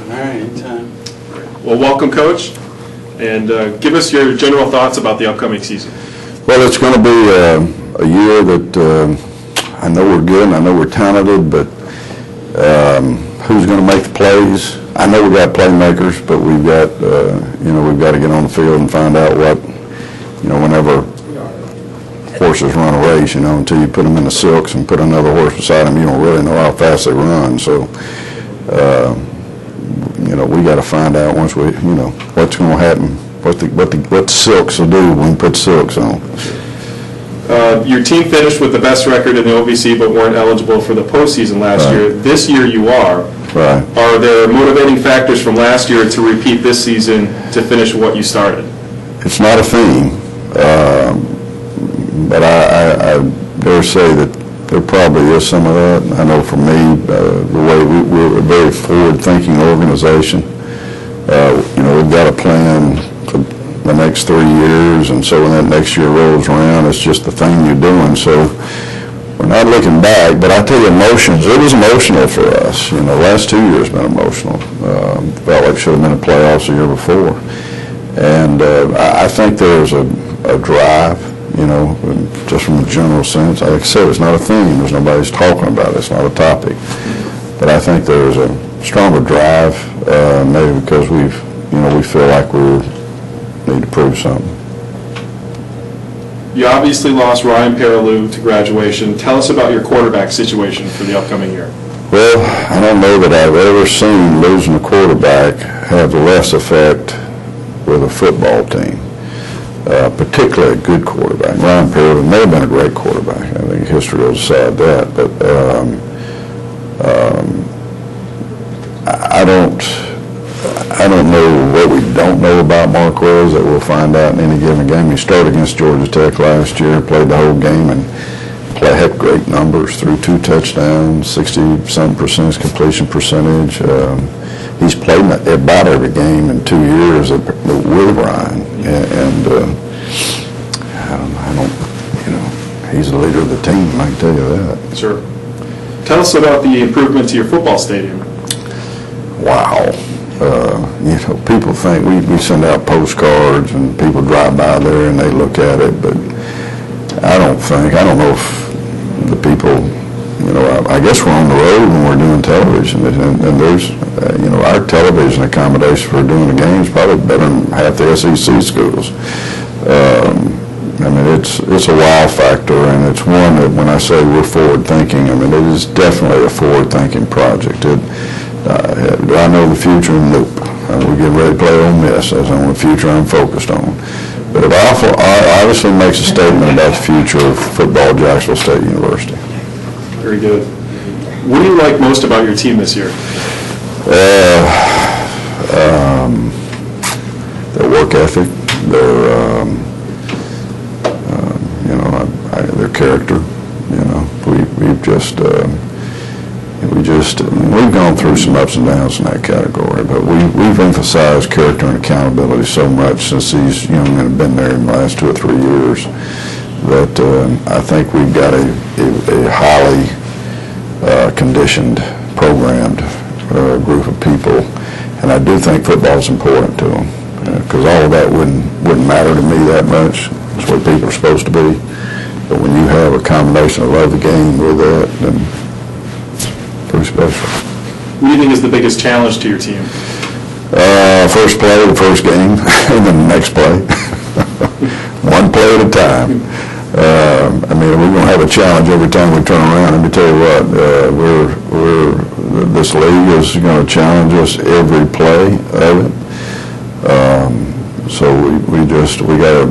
All right, anytime. Well, welcome, Coach, and give us your general thoughts about the upcoming season. Well, it's going to be a year that I know we're good and I know we're talented, but who's going to make the plays? I know we've got playmakers, but we've got we've got to get on the field and find out what, whenever horses run a race, until you put them in the silks and put another horse beside them, you don't really know how fast they run. So, we got to find out once we, what's going to happen, what the silks will do when we put silks on. Your team finished with the best record in the OVC, but weren't eligible for the postseason last year. This year you are. Right. Are there motivating factors from last year to repeat this season to finish what you started? It's not a theme, but I dare say that there probably is some of that. I know for me, the way we're a very forward-thinking organization. We've got a plan for the next 3 years, and so when that next year rolls around, it's just the thing you're doing. So we're not looking back, but I tell you, emotions, it was emotional for us. The last 2 years have been emotional. Felt like should have been in playoffs the year before. And I think there's a drive, just from a general sense. Like I said, it's not a theme. There's nobody's talking about it. It's not a topic. But I think there's a stronger drive, maybe because we feel like we need to prove something. You obviously lost Ryan Perilou to graduation. Tell us about your quarterback situation for the upcoming year. Well, I don't know that I've ever seen losing a quarterback have less effect with a football team, particularly a good quarterback. Ryan Perilou may have been a great quarterback. I think history will decide that. But I don't know what we don't know about Marquez that we'll find out in any given game. He started against Georgia Tech last year, played the whole game, and had great numbers, threw 2 touchdowns, 60-something% completion percentage. He's played about every game in 2 years with Ryan, and he's the leader of the team. I can tell you that. Sure. Tell us about the improvement to your football stadium. Wow. People think we send out postcards and people drive by there and they look at it, but I don't know if the people, I guess we're on the road when we're doing television, and there's, our television accommodation for doing the games probably better than half the SEC schools. It's a wow factor, and it's one that when I say we're forward thinking, it is definitely a forward thinking project. Do I know the future? Nope. We're getting ready to play Ole Miss. That's the only future I'm focused on. But it obviously makes a statement about the future of football at Jacksonville State University. Very good. What do you like most about your team this year? Their work ethic, their character. We've gone through some ups and downs in that category, but we've emphasized character and accountability so much since these young men have been there in the last 2 or 3 years that I think we've got a highly conditioned, programmed group of people, and I do think football is important to them because all of that wouldn't matter to me that much. It's what people are supposed to be, but when you have a combination of love the game with that, then pretty special. What do you think is the biggest challenge to your team? First play, the first game, and then the next play. One play at a time. We're going to have a challenge every time we turn around. Let me tell you what, this league is going to challenge us every play of it. So we got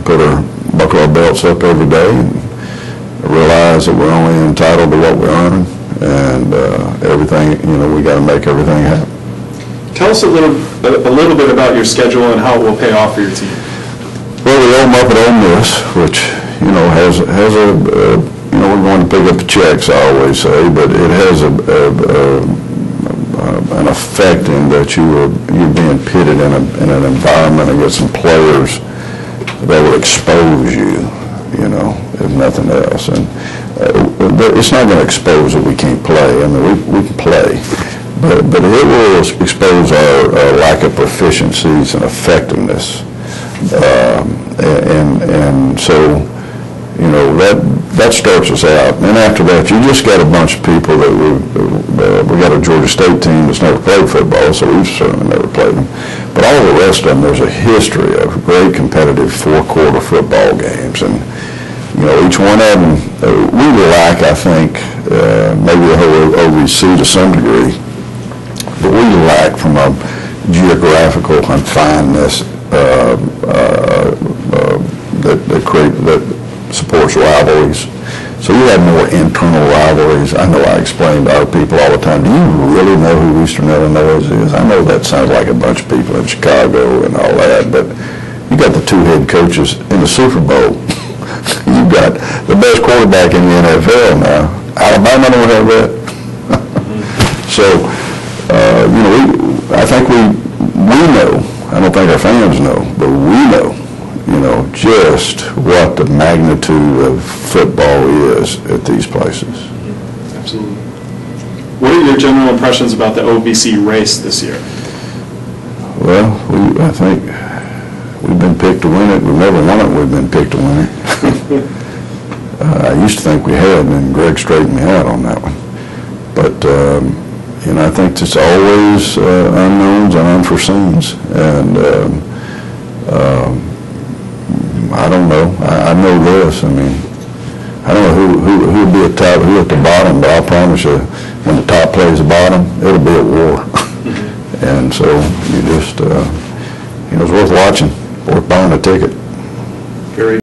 to buckle our belts up every day and realize that we're only entitled to what we're earning, and everything, we got to make everything happen. Tell us a little bit about your schedule and how it will pay off for your team. Well, we open up at Ole Miss, which has a we're going to pick up the checks, I always say, but it has an effect in that you're being pitted in an environment against some players that will expose you, if nothing else. And it's not going to expose that we can't play. We can play, but it will expose our lack of proficiencies and effectiveness. And so, you know, that starts us out. And after that, you just got a bunch of people that we got a Georgia State team that's never played football, so we've certainly never played them. But all the rest of them, there's a history of great competitive four-quarter football games. And, you know, each one of them, we lack, I think, maybe the whole OVC to some degree, but we lack from a geographical confinedness that supports rivalries. So you have more internal rivalries. I know I explain to our people all the time, do you really know who Eastern Illinois is? I know that sounds like a bunch of people in Chicago and all that, but you got the two head coaches in the Super Bowl. You've got the best quarterback in the NFL now. Alabama don't have that. So, you know, I think we know, I don't think our fans know, but we know, you know, just what the magnitude of football is at these places. Absolutely. What are your general impressions about the OVC race this year? Well, I think we've been picked to win it. We've never won it. We've been picked to win it. I used to think we had, and then Greg straightened me out on that one. But, you know, I think it's always unknowns and unforeseens. And I don't know. I know this. I mean, I don't know who would be at top, who at the bottom, but I promise you, when the top plays the bottom, it'll be at war. And so you just, you know, it's worth watching, worth buying a ticket.